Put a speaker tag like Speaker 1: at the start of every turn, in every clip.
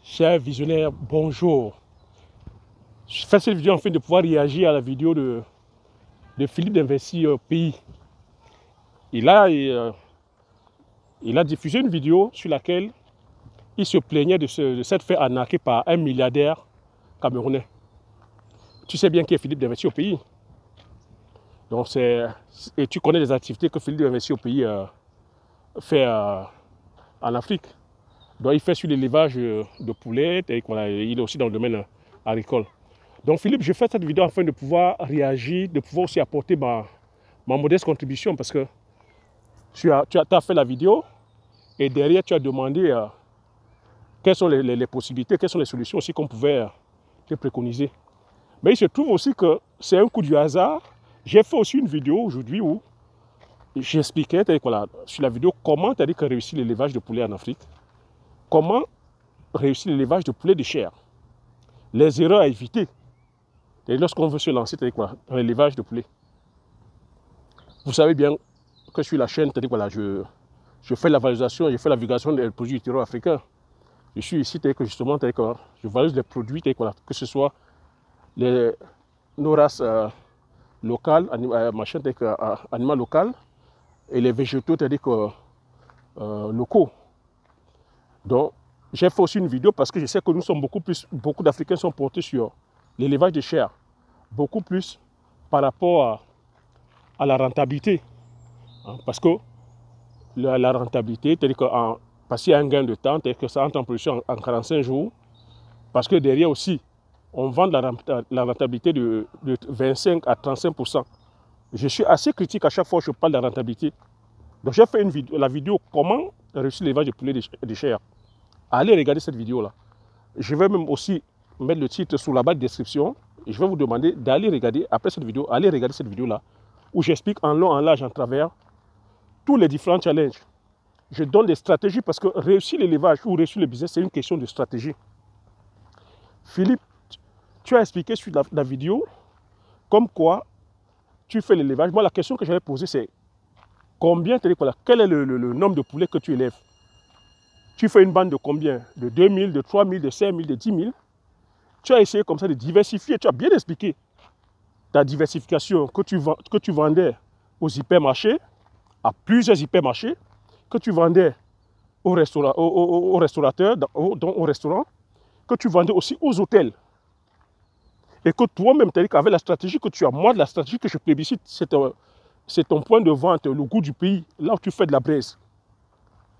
Speaker 1: Chers visionnaires, bonjour. Je fais cette vidéo afin de pouvoir réagir à la vidéo de Philippe d'Investir au pays. Il a diffusé une vidéo sur laquelle il se plaignait de s'être fait arnaquer par un milliardaire camerounais. Tu sais bien qui est Philippe d'Investir au pays. Donc et tu connais les activités que Philippe d'Investir au pays fait en Afrique. Donc il fait sur l'élevage de poulets, et voilà, il est aussi dans le domaine agricole. Donc Philippe, je fais cette vidéo afin de pouvoir réagir, de pouvoir aussi apporter ma modeste contribution parce que tu as fait la vidéo et derrière tu as demandé quelles sont les possibilités, quelles sont les solutions aussi qu'on pouvait te préconiser. Mais il se trouve aussi que c'est un coup du hasard. J'ai fait aussi une vidéo aujourd'hui où j'expliquais voilà, sur la vidéo comment tu as dit que réussit l'élevage de poulets en Afrique. Comment réussir l'élevage de poulets de chair. Les erreurs à éviter. Lorsqu'on veut se lancer dans l'élevage de poulets. Vous savez bien que sur la chaîne, voilà, je fais la valorisation, je fais la vulgarisation des produits du terroir africain. Je suis ici justement, je valorise les produits, voilà, que ce soit nos races locales, animaux locaux, et les végétaux, locaux. Donc, j'ai fait aussi une vidéo parce que je sais que nous sommes beaucoup d'Africains sont portés sur l'élevage de chair, beaucoup plus par rapport à la rentabilité. Parce que la rentabilité, c'est-à-dire parce qu'il y a un gain de temps, c'est-à-dire que ça entre en production en 45 jours, parce que derrière aussi, on vend la rentabilité de 25 à 35%. Je suis assez critique à chaque fois que je parle de la rentabilité. Donc j'ai fait la vidéo comment réussir l'élevage de poulet de chair. Allez regarder cette vidéo-là. Je vais même aussi mettre le titre sous la barre de description. Et je vais vous demander d'aller regarder, après cette vidéo, allez regarder cette vidéo-là, où j'explique en long, en large, en travers, tous les différents challenges. Je donne des stratégies parce que réussir l'élevage ou réussir le business, c'est une question de stratégie. Philippe, tu as expliqué sur la vidéo comme quoi tu fais l'élevage. Moi, la question que j'avais posée, c'est quel est le nombre de poulets que tu élèves? Tu fais une bande de combien? De 2000, de 3000, de 5000, de 10 000. Tu as essayé comme ça de diversifier. Tu as bien expliqué ta diversification que tu vendais aux hypermarchés, à plusieurs hypermarchés, que tu vendais aux restaurateurs, au restaurant, que tu vendais aussi aux hôtels. Et que toi-même, tu as dit qu'avec la stratégie que tu as, moi, la stratégie que je plébiscite, c'est ton point de vente, le goût du pays, là où tu fais de la braise.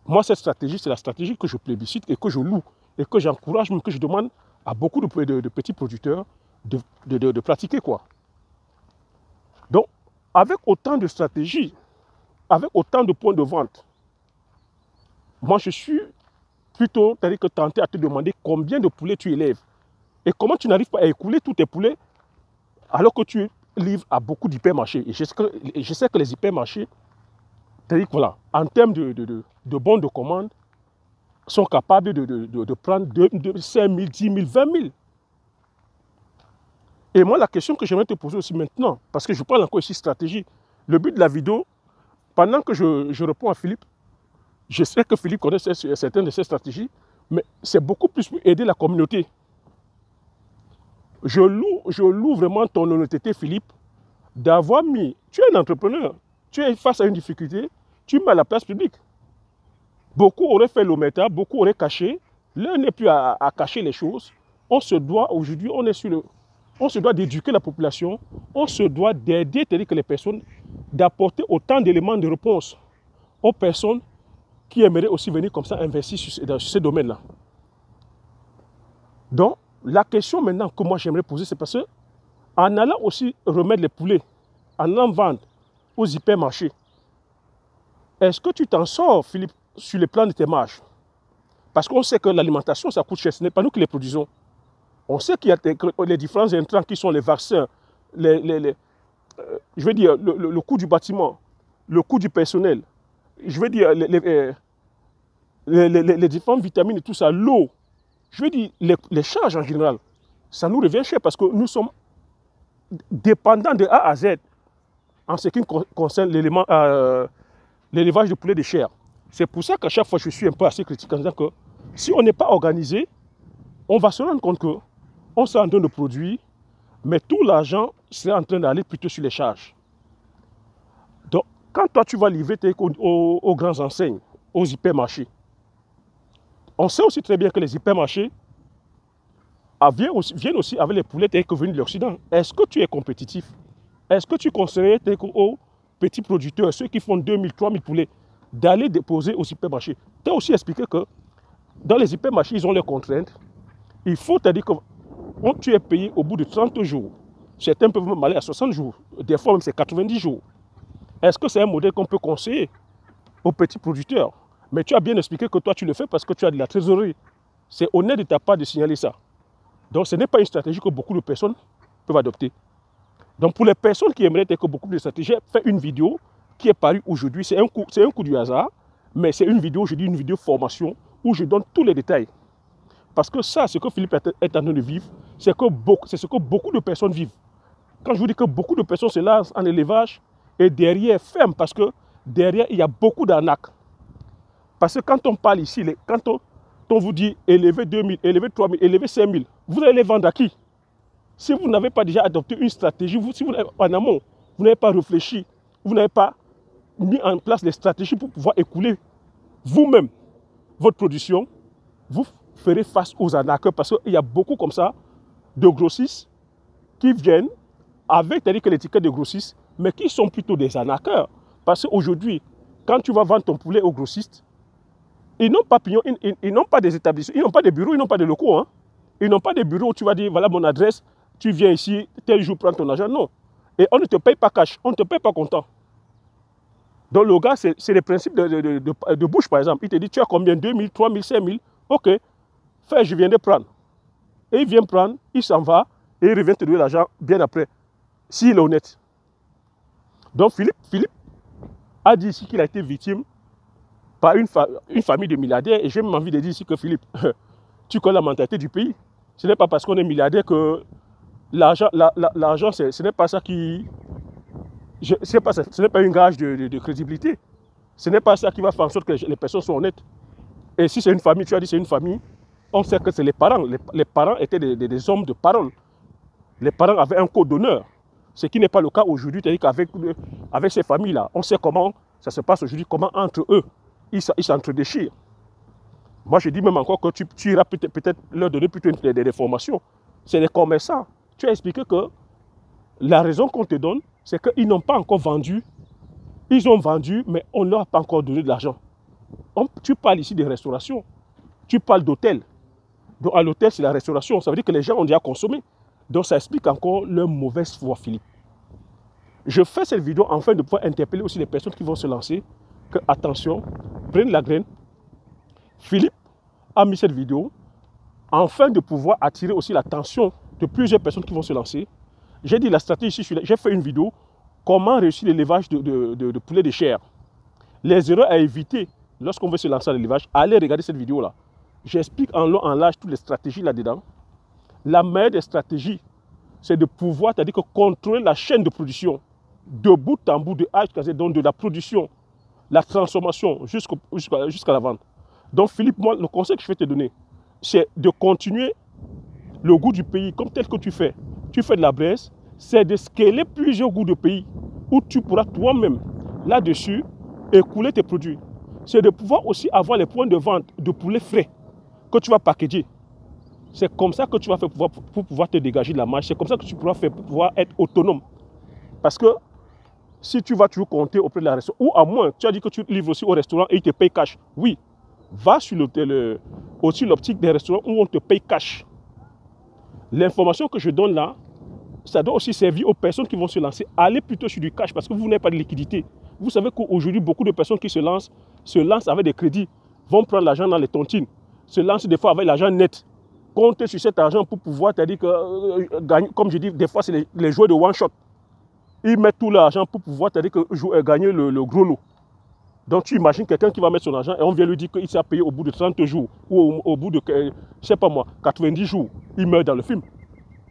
Speaker 1: Moi, cette stratégie, c'est la stratégie que je plébiscite et que je loue et que j'encourage, même que je demande à beaucoup de petits producteurs de pratiquer, quoi. Donc, avec autant de stratégies, avec autant de points de vente, moi, je suis plutôt tenté à te demander combien de poulets tu élèves et comment tu n'arrives pas à écouler tous tes poulets alors que tu livres à beaucoup d'hypermarchés. Et je sais que les hypermarchés, voilà, en termes de bons de commande, sont capables de prendre 5 000, 10 000, 20 000. Et moi, la question que j'aimerais te poser aussi maintenant, parce que je parle encore ici stratégie, le but de la vidéo, pendant que je réponds à Philippe, je sais que Philippe connaît certaines de ces stratégies, mais c'est beaucoup plus pour aider la communauté. Je loue vraiment ton honnêteté, Philippe, d'avoir mis, tu es un entrepreneur, tu es face à une difficulté, tu mets à la place publique. Beaucoup auraient fait l'omerta, beaucoup auraient caché. L'un n'est plus à cacher les choses. On se doit, aujourd'hui, on se doit d'éduquer la population, on se doit d'aider les personnes, d'apporter autant d'éléments de réponse aux personnes qui aimeraient aussi venir comme ça investir sur ces domaines-là. Donc, la question maintenant que moi j'aimerais poser, c'est parce que en allant aussi remettre les poulets, en allant vendre aux hypermarchés, est-ce que tu t'en sors, Philippe, sur le plan de tes marges? Parce qu'on sait que l'alimentation, ça coûte cher. Ce n'est pas nous qui les produisons. On sait qu'il y a les différents intrants qui sont les vaccins, je veux dire, le coût du bâtiment, le coût du personnel, je veux dire, les différentes vitamines et tout ça, l'eau, je veux dire, les charges en général, ça nous revient cher parce que nous sommes dépendants de A à Z en ce qui concerne l'élevage de poulet de chair. C'est pour ça qu'à chaque fois, je suis un peu assez critique en disant que si on n'est pas organisé, on va se rendre compte qu'on s'est en train de produire, mais tout l'argent c'est en train d'aller plutôt sur les charges. Donc, quand toi, tu vas livrer aux grandes enseignes, aux hypermarchés, on sait aussi très bien que les hypermarchés viennent aussi avec les poulets tels que venus de l'Occident. Est-ce que tu es compétitif? Est-ce que tu conseillerais aux petits producteurs, ceux qui font 2000, 3000 poulets, d'aller déposer aux hypermarchés? Tu as aussi expliqué que dans les hypermarchés, ils ont leurs contraintes. Il faut te dire que tu es payé au bout de 30 jours. Certains peuvent même aller à 60 jours. Des fois, même c'est 90 jours. Est-ce que c'est un modèle qu'on peut conseiller aux petits producteurs? Mais tu as bien expliqué que toi, tu le fais parce que tu as de la trésorerie. C'est honnête de ta part de signaler ça. Donc, ce n'est pas une stratégie que beaucoup de personnes peuvent adopter. Donc, pour les personnes qui aimeraient que beaucoup de stratégies, j'ai fait une vidéo qui est parue aujourd'hui. C'est un coup du hasard, mais c'est une vidéo, je dis une vidéo formation où je donne tous les détails. Parce que ça, ce que Philippe est en train de vivre, c'est ce que beaucoup de personnes vivent. Quand je vous dis que beaucoup de personnes se lancent en élevage et derrière ferment, parce que derrière, il y a beaucoup d'arnaques. Parce que quand on parle ici, quand on vous dit élever 2000, élever 3000, élever 5000, vous allez les vendre à qui? Si vous n'avez pas déjà adopté une stratégie, si vous n'avez en amont, vous n'avez pas réfléchi, vous n'avez pas mis en place des stratégies pour pouvoir écouler vous-même votre production, vous ferez face aux arnaqueurs parce qu'il y a beaucoup comme ça de grossistes qui viennent avec l'étiquette de grossiste, mais qui sont plutôt des arnaqueurs. Parce qu'aujourd'hui, quand tu vas vendre ton poulet aux grossistes, ils n'ont pas pignon, ils n'ont pas des établissements, ils n'ont pas de bureaux, ils n'ont pas de locaux. Hein. Ils n'ont pas de bureaux où tu vas dire, voilà mon adresse, tu viens ici, tel jour, prends ton argent. Non. Et on ne te paye pas cash, on ne te paye pas comptant. Donc le gars, c'est le principe de bouche, par exemple. Il te dit, tu as combien? 2000, 3000, 5000. Ok, fais, je viens de prendre. Et il vient prendre, il s'en va, et il revient te donner l'argent bien après, s'il est honnête. Donc Philippe a dit ici qu'il a été victime par une famille de milliardaires. Et j'ai même envie de dire ici que Philippe, tu connais la mentalité du pays. Ce n'est pas parce qu'on est milliardaire que l'argent, ce n'est pas ça qui... Ce n'est pas une gage de crédibilité. Ce n'est pas ça qui va faire en sorte que les personnes soient honnêtes. Et si c'est une famille, tu as dit c'est une famille, on sait que c'est les parents. Les parents étaient des hommes de parole. Les parents avaient un code d'honneur. Ce qui n'est pas le cas aujourd'hui. C'est-à-dire qu'avec ces familles-là, on sait comment ça se passe aujourd'hui, comment entre eux, ils s'entre-déchirent. Moi, je dis même encore que tu iras peut-être leur donner plutôt des formations. C'est les commerçants. Tu as expliqué que la raison qu'on te donne, c'est qu'ils n'ont pas encore vendu. Ils ont vendu, mais on ne leur a pas encore donné de l'argent. Tu parles ici de restauration. Tu parles d'hôtel. Donc à l'hôtel, c'est la restauration. Ça veut dire que les gens ont déjà consommé. Donc ça explique encore leur mauvaise foi, Philippe. Je fais cette vidéo afin de pouvoir interpeller aussi les personnes qui vont se lancer. Que, attention, prennent la graine. Philippe a mis cette vidéo afin de pouvoir attirer aussi l'attention de plusieurs personnes qui vont se lancer. J'ai dit la stratégie, j'ai fait une vidéo, comment réussir l'élevage de poulets de chair. Les erreurs à éviter lorsqu'on veut se lancer à l'élevage, allez regarder cette vidéo-là. J'explique en long, en large toutes les stratégies là-dedans. La meilleure des stratégies, c'est de pouvoir, c'est-à-dire que contrôler la chaîne de production, de bout en bout, de A jusqu'à Z, donc de la production, la transformation jusqu'à la vente. Donc Philippe, moi, le conseil que je vais te donner, c'est de continuer le goût du pays comme tel que tu fais. Tu fais de la braise, c'est de scaler plusieurs goûts de pays où tu pourras toi-même, là-dessus, écouler tes produits. C'est de pouvoir aussi avoir les points de vente de poulet frais que tu vas packager. C'est comme ça que tu vas faire pour pouvoir te dégager de la marge. C'est comme ça que tu pourras faire pour pouvoir être autonome. Parce que si tu vas toujours compter auprès de la restauration, ou à moins, tu as dit que tu livres aussi au restaurant et ils te payent cash. Oui, va sur aussi l'optique des restaurants où on te paye cash. L'information que je donne là, ça doit aussi servir aux personnes qui vont se lancer. Allez plutôt sur du cash parce que vous n'avez pas de liquidité. Vous savez qu'aujourd'hui, beaucoup de personnes qui se lancent avec des crédits, vont prendre l'argent dans les tontines, se lancent des fois avec l'argent net. Comptez sur cet argent pour pouvoir, c'est-à-dire que, gagner, comme je dis, des fois, c'est les joueurs de one shot. Ils mettent tout l'argent pour pouvoir, c'est-à-dire que gagner le gros lot. Donc tu imagines quelqu'un qui va mettre son argent et on vient lui dire qu'il s'est payé au bout de 30 jours ou au bout de, je ne sais pas moi, 90 jours. Il meurt dans le film.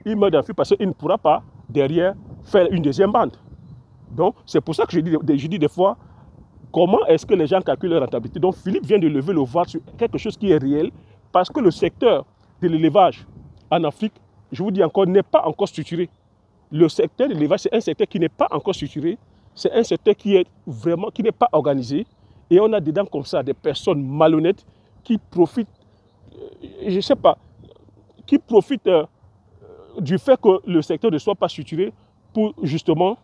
Speaker 1: Il meurt dans le film parce qu'il ne pourra pas, derrière, faire une deuxième bande. Donc c'est pour ça que je dis des fois, comment est-ce que les gens calculent leur rentabilité? Donc Philippe vient de lever le voile sur quelque chose qui est réel parce que le secteur de l'élevage en Afrique, je vous dis encore, n'est pas encore structuré. Le secteur de l'élevage, c'est un secteur qui n'est pas encore structuré. C'est un secteur qui est vraiment, qui n'est pas organisé. Et on a dedans comme ça des personnes malhonnêtes qui profitent, je ne sais pas, qui profitent du fait que le secteur ne soit pas structuré pour justement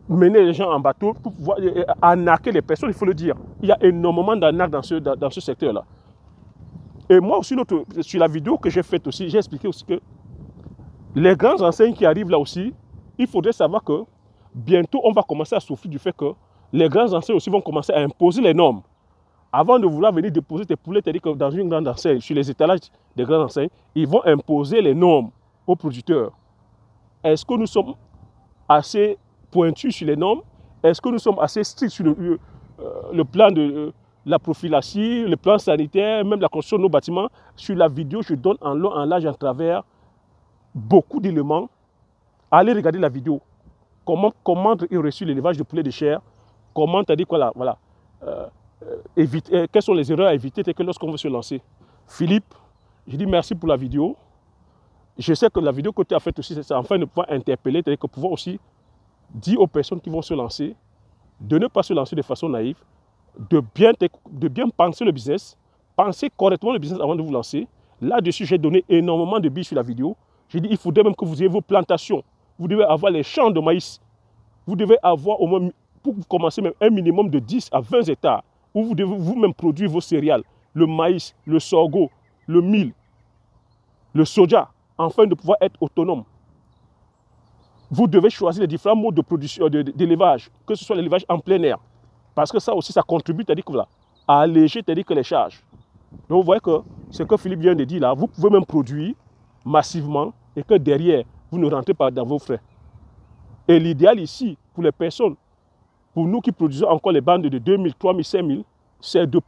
Speaker 1: mener les gens en bateau, pour pouvoir arnaquer les personnes, il faut le dire. Il y a énormément d'arnaques dans ce secteur-là. Et moi aussi, sur la vidéo que j'ai faite aussi, j'ai expliqué aussi que les grandes enseignes qui arrivent là aussi, il faudrait savoir que bientôt, on va commencer à souffrir du fait que les grandes enseignes aussi vont commencer à imposer les normes. Avant de vouloir venir déposer tes poulets, c'est-à-dire que dans une grande enseigne, sur les étalages des grandes enseignes, ils vont imposer les normes aux producteurs. Est-ce que nous sommes assez pointus sur les normes? Est-ce que nous sommes assez stricts sur le plan de la prophylaxie, le plan sanitaire, même la construction de nos bâtiments? Sur la vidéo, je donne en long, en large, en travers beaucoup d'éléments. Allez regarder la vidéo. Comment reçu l'élevage de poulet de chair? Comment tu as dit quoi là? Voilà. Quelles sont les erreurs à éviter que lorsqu'on veut se lancer? Philippe, je dis merci pour la vidéo. Je sais que la vidéo que tu as faite aussi, c'est enfin de pouvoir interpeller, c'est-à-dire que pouvoir aussi dire aux personnes qui vont se lancer de ne pas se lancer de façon naïve, de bien penser le business, penser correctement le business avant de vous lancer. Là-dessus, j'ai donné énormément de billes sur la vidéo. J'ai dit, il faudrait même que vous ayez vos plantations. Vous devez avoir les champs de maïs. Vous devez avoir au moins, pour commencer, même un minimum de 10 à 20 hectares où vous devez vous-même produire vos céréales, le maïs, le sorgho, le mil, le soja, afin de pouvoir être autonome. Vous devez choisir les différents modes de production, d'élevage, que ce soit l'élevage en plein air. Parce que ça aussi, ça contribue, c'est-à-dire que voilà, à alléger, c'est-à-dire que les charges. Donc vous voyez que ce que Philippe vient de dire là, vous pouvez même produire massivement et que derrière, vous ne rentrez pas dans vos frais. Et l'idéal ici, pour les personnes, pour nous qui produisons encore les bandes de 2000, 3000, 5000, c'est de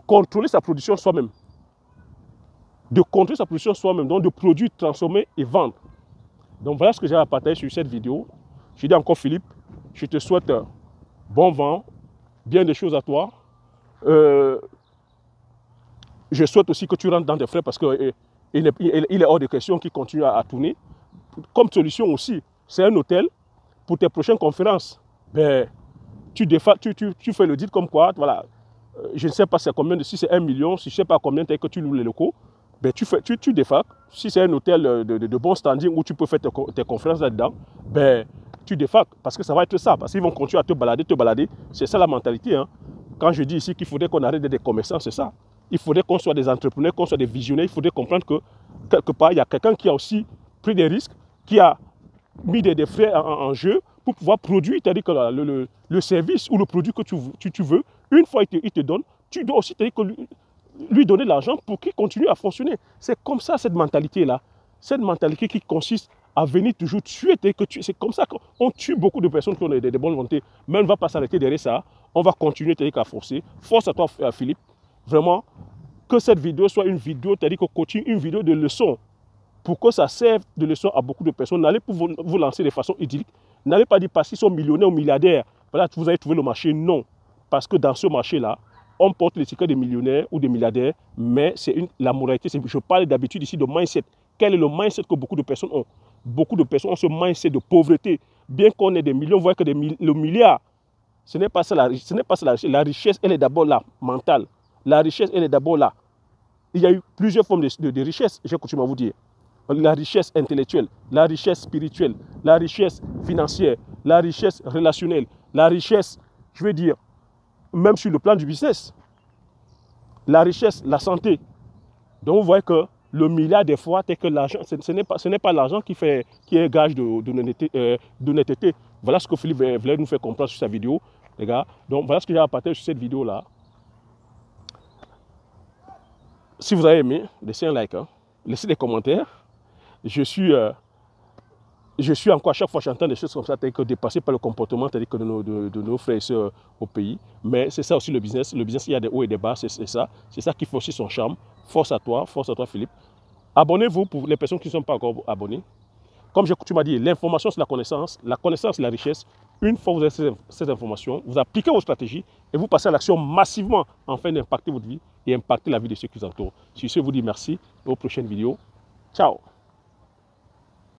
Speaker 1: contrôler sa production soi-même. De contrôler sa production soi-même, donc de produire, transformer et vendre. Donc voilà ce que j'ai à partager sur cette vidéo. Je dis encore Philippe, je te souhaite bon vent, bien des choses à toi. Je souhaite aussi que tu rentres dans des frais parce qu'il est hors de question qu'il continue à tourner. Comme solution aussi, c'est un hôtel pour tes prochaines conférences. Ben, tu fais le deal comme quoi, voilà, je ne sais pas c'est combien, si c'est 1 million, si je ne sais pas combien que tu loues les locaux, ben tu défacs. Si c'est un hôtel de bon standing où tu peux faire tes conférences là-dedans, ben, tu défacs parce que ça va être ça. Parce qu'ils vont continuer à te balader. C'est ça la mentalité. Hein. Quand je dis ici qu'il faudrait qu'on arrête d'être des commerçants, c'est ça. Il faudrait qu'on soit des entrepreneurs, qu'on soit des visionnaires. Il faudrait comprendre que quelque part, il y a quelqu'un qui a aussi pris des risques, qui a mis des frais en jeu pour pouvoir produire, c'est-à-dire que le service ou le produit que tu veux, une fois il te donne, tu dois aussi lui donner l'argent pour qu'il continue à fonctionner. C'est comme ça cette mentalité-là. Cette mentalité qui consiste à venir toujours tuer. C'est comme ça qu'on tue beaucoup de personnes qui ont des bonnes volontés. Mais on ne va pas s'arrêter derrière ça. On va continuer à forcer. Force à toi, Philippe. Vraiment, que cette vidéo soit une vidéo, c'est-à-dire que coaching, une vidéo de leçon. Pour que ça serve de leçon à beaucoup de personnes. N'allez pas vous lancer de façon idyllique. N'allez pas dire parce qu'ils sont millionnaires ou milliardaires. Voilà, vous avez trouvé le marché. Non. Parce que dans ce marché-là, on porte l'étiquette des millionnaires ou des milliardaires, mais c'est la moralité. Je parle d'habitude ici de mindset. Quel est le mindset que beaucoup de personnes ont? Beaucoup de personnes ont ce mindset de pauvreté. Bien qu'on ait des millions, vous voyez que le milliard, ce n'est pas ça la richesse. La richesse, elle est d'abord là, mentale. La richesse, elle est d'abord là. Il y a eu plusieurs formes de richesse, j'ai coutume à vous dire. La richesse intellectuelle, la richesse spirituelle, la richesse financière, la richesse relationnelle, la richesse, je veux dire, même sur le plan du business, la richesse, la santé. Donc vous voyez que le milliard des fois, c'est que l'argent, ce n'est pas l'argent qui est gage d'honnêteté. Voilà ce que Philippe voulait nous faire comprendre sur sa vidéo, les gars. Donc voilà ce que j'ai à partager sur cette vidéo-là. Si vous avez aimé, laissez un like, hein. Laissez des commentaires. Je suis encore, à chaque fois j'entends des choses comme ça, que dépassé par le comportement de nos frères et sœurs au pays. Mais c'est ça aussi le business. Le business, il y a des hauts et des bas, c'est ça. C'est ça qui fait aussi son charme. Force à toi Philippe. Abonnez-vous pour les personnes qui ne sont pas encore abonnées. Comme j'ai coutume à dire, l'information c'est la connaissance c'est la richesse. Une fois que vous avez cette information, vous appliquez vos stratégies et vous passez à l'action massivement afin d'impacter votre vie et impacter la vie de ceux qui vous entourent. Sur ce, je vous dis merci et aux prochaines vidéos. Ciao.